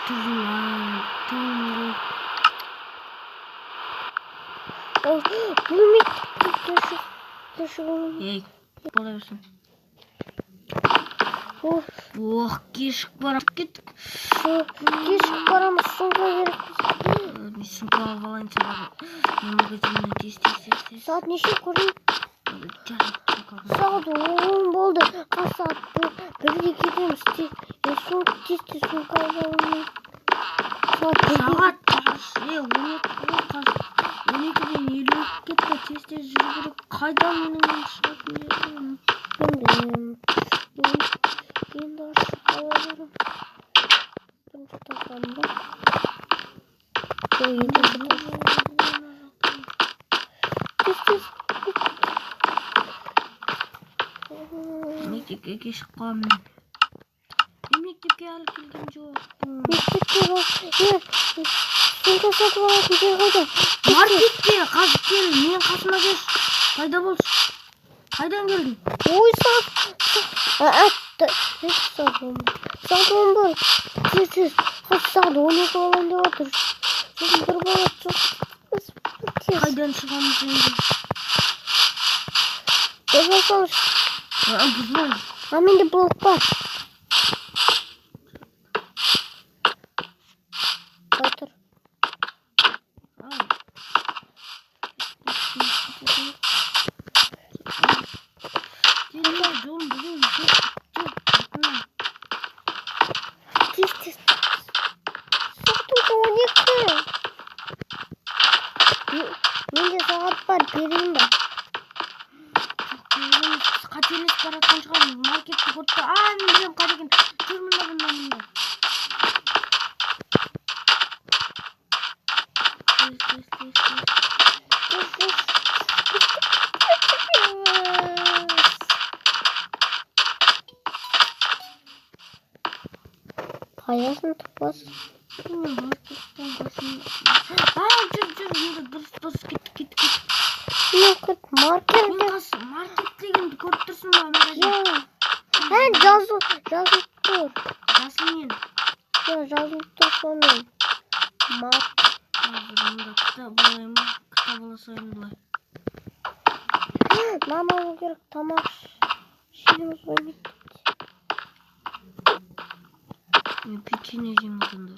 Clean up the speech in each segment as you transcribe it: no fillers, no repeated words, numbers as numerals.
Ey, bola versin. Oh, kişik var. Git. Kişik baramız sonuna gerek. Biz şimdi alalım sana. Magazinde tez. Saat neşe koyayım. Saat 10 oldu. Kaç saat bu? Böyle gidiyorum işte. Son testi son kalalım. Saat 12'den 20 gitti. Tez yürü. Kaydan benim şarkım. bilmiyorum. Ben de alıyorum. Ben tutasam da. Bu yedi. Mektepke çıkam. Mektepke alıp kelgem jok. Mektepke bak. Sen kasat var güzel koydu. Marketke kazıp gel. Men kasıma gel. Kayda bolsun. Kaydan geldin? Oy saat. Saat 11. Siz. Saat 12 olan da otur. Sizin bir bana çok. Kaydan çıkalım şimdi. Güzel. Güzel. Amin de blok var. Otur. Тиз. Saat 12. Менде сағат бар, берейін ба? Қателесіп баратқан шығармын. Маркетті көрді. Мен білем қайда екен. Жүр мында. Қаясың тұқпас? Жүр. Дұрыс. Кет. Маркер Маркет дегенді көріп тұрсың ба? жазылып тұр. Жасымен. Жазылып тұр сонымен. Мында кітап аласайын былай. Нан алу керек, тамақ ішеміз ғой. Мен печенье жеймін жатында.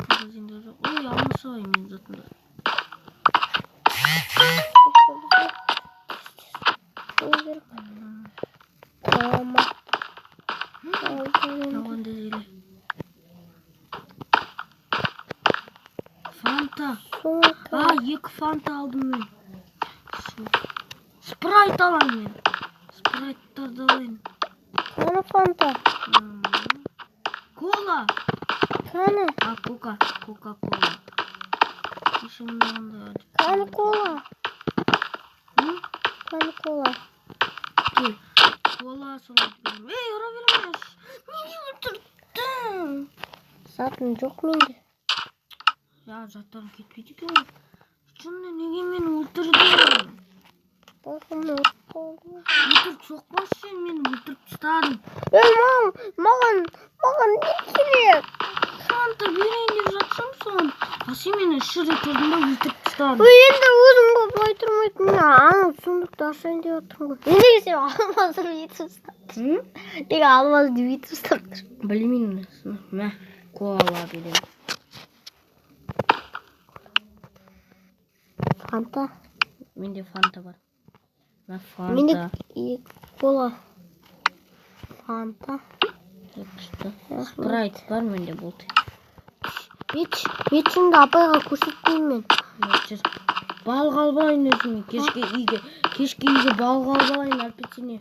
Магазинде жоқ. Ой, алмасай мен жатында. Нағанда зейле. Фанта. 2 фанта алдым мен. Спрайт алам мен. Спрайттарды алайын. Қаны фанта? Кола. Қаны? Кока-кола. Қаны кола? Қаны кола? Кел. Кола солай берем. Ей, ұра бермес. Неге өлтірдің? Сатын жоқ менде. Заттарым кетпейді екен. Шынында неге мені өлтірдің? Басым өлтірді. Өлтіріп соқпас сен, мені өлтіріп тастадың. Маған не керек? Фанта берейін деп жатсам соң. Сен мені шыр етердің ба, өлтіріп тастадың. Енді өзім болып айтырмайтын. Анау сундукты ашайын деп отырмын ғой. Неге сен алмазды бүйтіп ұстаттың? Неге алмазды бүйтіп ұстаттың? Білмеймін. Мә, кола берем. Фанта? Менде фанта бар. Фанта. Менде кола. Фанта. Спрайт бар менде болды. Бетшіңді апайға көрсетпеймін мен. Балық албайын өзіме. Кешке үйге балық албайын әлпетіне.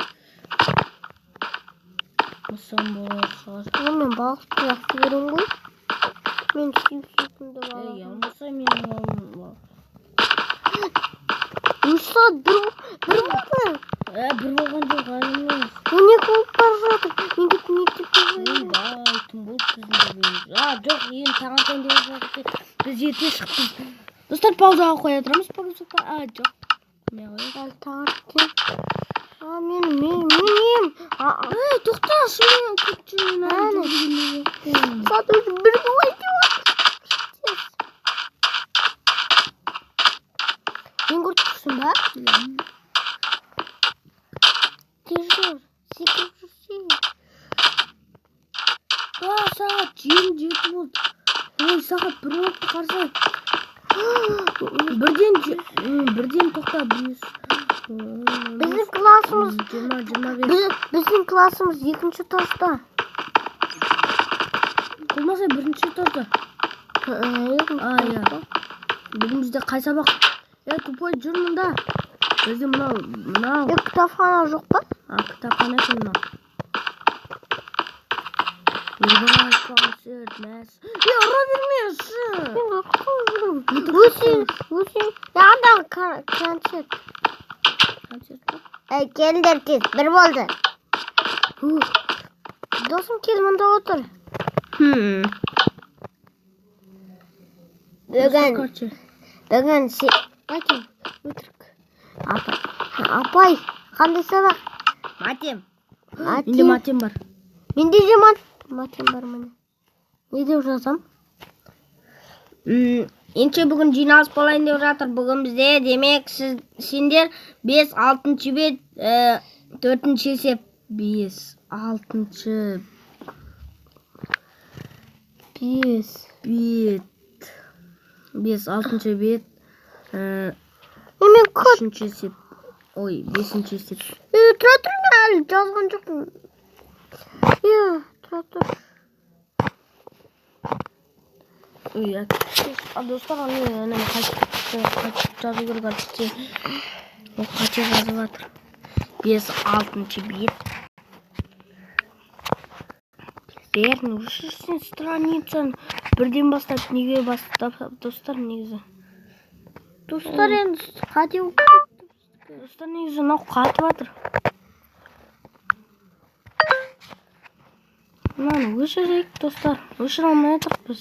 Мысан болады шығар. Мен балықты жақсы көрем ғой. Мен сүйкімді балық. Алмаса менің балым бар. Saat bir oldu. Bir болған жоқ емес. 12 болып бара жатыр. Мен кетіп мектепке барайын. Тым болды біздің дейміз. Жоқ, енді таңертең деп жатыр. Біз ерте шықтық. Достар, паузаға қоя тұрамыз. Жоқ. Не қояйық? Таңертең. Мен. Тоқташы, мен кетіп жүрмін. Saat 1 болды. сағат 7 болды. Ой, сағат 1 болды қарсы. Бірден тоқта бес. Біздің классымыз 20-25. біздің классымыз 2-ші таста. Болмаса 1-ші тоқта. Иә. Бүгін бізде қай сабақ? Тупой жүр мұнда. Бізде мынау. Кітапхана жоқ па? Кітапхана екен мынау. Ойбай, концерт, мәс. Ұра бермеші. Өсен. Анда концерт. Концерт па? Келдер тез, бір болды. Досым кел, мұнда отыр. Бүгін Матем, өтірік. Апай, қандай сабақ? Матем. Менде матем бар. Менде де матем бар міне. Не деп жазам? Енше бүгін жиналыс болайын деп жатыр. Бүгін бізде демек сендер 5-6 бет 4-ші есеп 5-6 бет Мен код. 3-ші есеп. Ой, 5-ші есеп. Тұра тұр, мен әлі жазған жоқпын. Тұра тұр. Ой, достар, аны қайтып жазу керек әртісте. Ол қате жазып жатыр. 5-6 бет. Верно, сен страницаны бірден бастап, неге бастап, достар, негізі. Достар енді қате болып. Достар, негізі нау қатып жатыр. Мынаны өшірейік, достар. Өшіре алмай жатырық біз.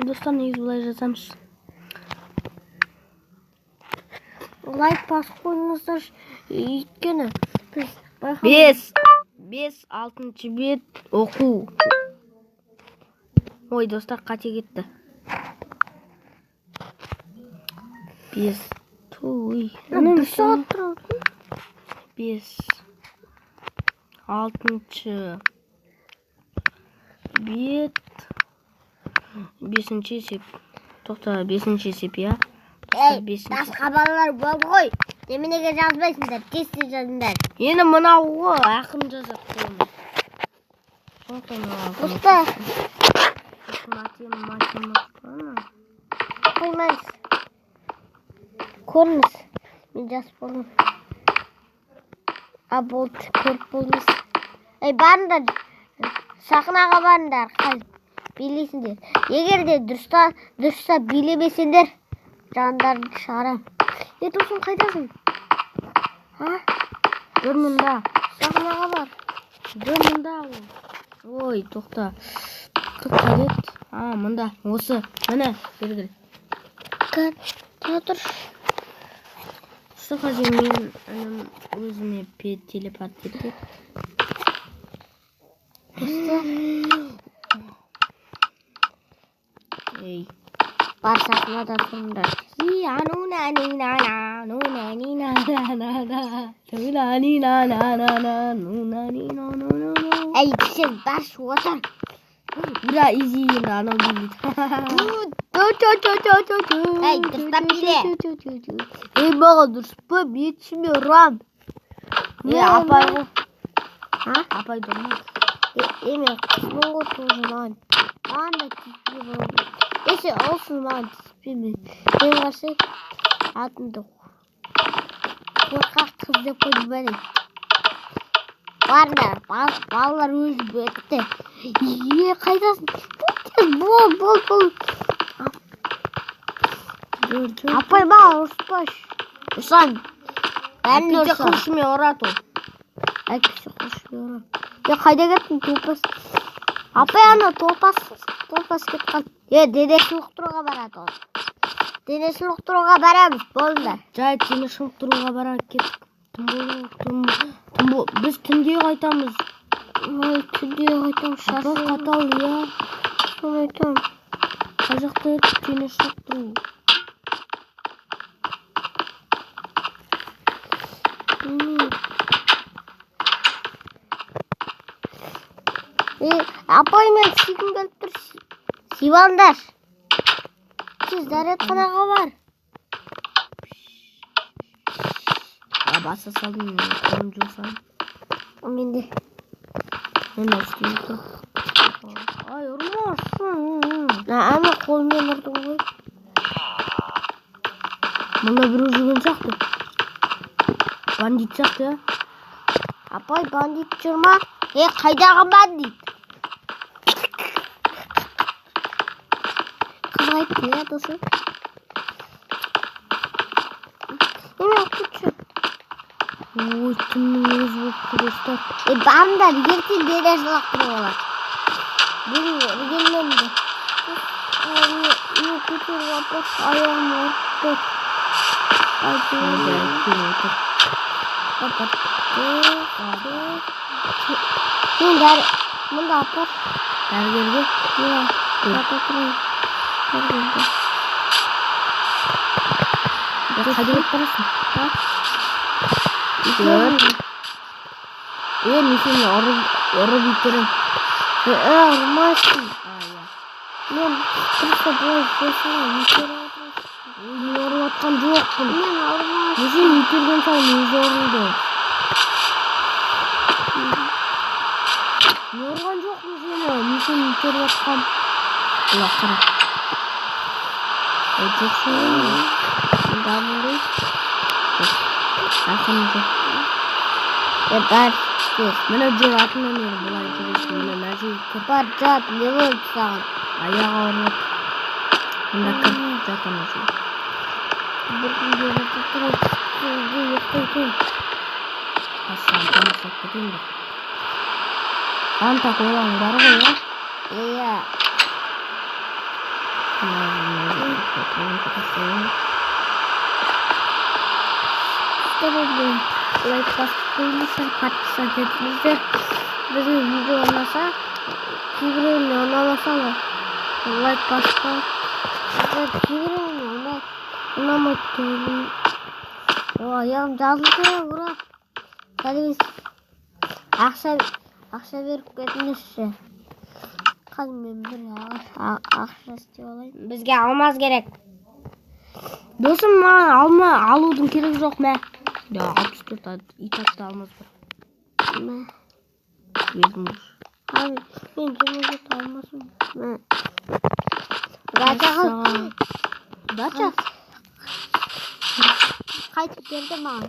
Достар, негізі бұлай жазамыз. Лайк басып қойыңыздар. Өйткені біз 5-6 бет оқу. Ой, достар, қате кетті. 5 бір сағат тұрады. 5-6 бет 5-ші есеп. Тоқта, 5-ші есеп, я? Басқа балалар болды ғой. Неменеге жазбайсыңдар, тесте жазыңдар. Енді мынау ғой, ақын жазады қолына. Достар, матем. қоймаңыз. Көріңіз. Мен жазып болдым. Болды, көріп болдыңыз. Барыңдар. Сахнаға барыңдар. Билейсіңдер. Егер де дұрыста билемесеңдер, жандарын шығарам. Досым, қайдасың? Жүр мұнда. Сахнаға бар. Жүр мұнда. Ой, тоқта. Қырет. Мұнда. Осы. Міне, бергіл. Тұра тұр. Қазір мен өзіме телепат етті. Бар сахнада тұрыңдар. Сен бас отыр. Ура, изи енді анау билейді. Дұрыстап биле. Маған дұрыс па, мен ішіме ұрам. Апай ғой. Апай дұрмай. Мен қысмын ғой тоже маған. Маған да тиспей болады. Есе олсын маған тиспеймін. Мен қарсы атымды қорқақ қыз деп қойды бәлем. Барыңдар, балалар өзі бөтті. Қайдасың? Бол. Апай маған ұрыспаш. Ұрсан. Бәрін Әпкете ұрсан. қылшымен ұрат ол. Әпкете қылшымен ұрат. Қайда кеттің, топас? Апай ана топас кеткен. Дене шынықтыруға барады ол. Дене шынықтыруға барамыз, болыңдар. Жай, дене шынықтыруға барар кеттік. Біз түнде қайтамыз. Түнде қайтамыз. Апа қатал, я. Соны айтам. Қай жақта дене шынықтыру. Апай мен сүйгім келіп тұр. Сивандар. Сіз дәретханаға бар. Баса салдым, қолым жусан. Менде. Мен істейін тұр. Ай, ұрмасын. Ана қолмен ұрдың ғой. Мұнда бір жүрген сияқты. Бандит сияқты, я? Апай бандит жүр ма? Қайдағы бандит? Қыз айтты, не досы? Мен күтші. Ой, түннің өзі болып тұрыстар. Бамдар, ертең дене жылақтырып олар. Бүгіннен де. Мен көтеріп апат, аяғым ұртты. Мұнда апат. Дәрігерге? Қайда кетіп барасың? Мен сені ұрып итерем. Ұрмайсың. Мен просто былай қойсың, итеріп отырасың. Мен ұрып атқан жоқпын. Мен ұрмайсың. Мен сені итерген сайын өзі ұрылды. Мен ұрған жоқпын сені. Мен сені итеріп атқам. Бұлақ қара. Жоқсың ғой. Дамырый. Ақыны жоқ. Бар. Міне жүр атынан ері бұлай жүресің. Міне мәжей кір. Бар жат, не болды саған? Аяғы ауырлап. Мында кір. Жат ана жүр. Бір күнде отырып, күнде ұйықтайтын. Ассам, тамақсап кетейін бе. Анта қойлағың бар ғой, я? Иә. Істерілден лайк басып қойыңыздар, подписать етіңіздер. Біздің видео ұнаса, кейбіреуіне ұнамаса да лайк басып қойыңыз. Кейбіреуіне ұнамайды деймін. Аяғым жазылды, ура. Кәдіміз ақша беріп кетіңізші. Қазір мен бір ақша істеп алайын. Бізге алмаз керек. Досым, маған алудың керек жоқ мә. 64 ит атты алмаз бар. Мә. Бердім дұрыс. Abi ben cumhuriyet almasın. Gacha Gacha? Qaytib berdi bana.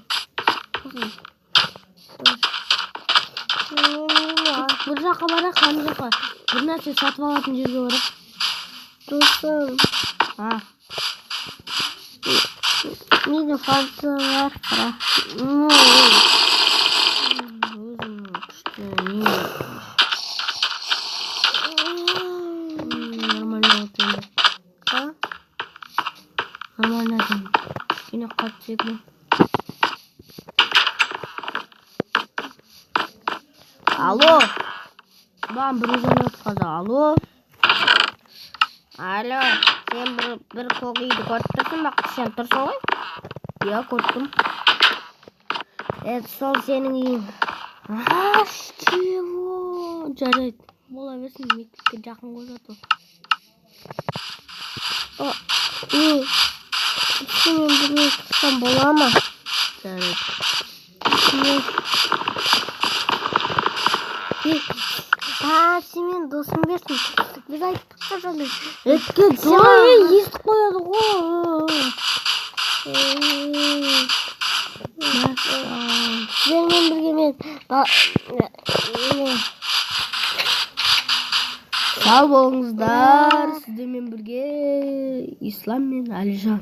Bir жаққа барақ, қаны жаққа. Bir нәрсе сатып алатын жерге барақ. Dostum. Менің фанталар қара. Өзім күшті не? Нормально отыр. Нормально отыр. Yine kaçacak mı? Alo. Ben bir uzun ötkaza. Alo. Alo. Sen bir koğuydu kotturdun bak sen tursun ғой? Ya korktum. Evet sol senin iyiyim. Чего? Жарайды. Бола берсін, мектепке жақын қойсады. Сенен бірге тұтсам бола ма? Жарайды. Сенен досым берсін. Біз айттық та жаңа. Етке жой естіп қояды ғой. Сіздермен бірге мен Сау болыңыздар. Сіздермен бірге Ислам мен Әлижан.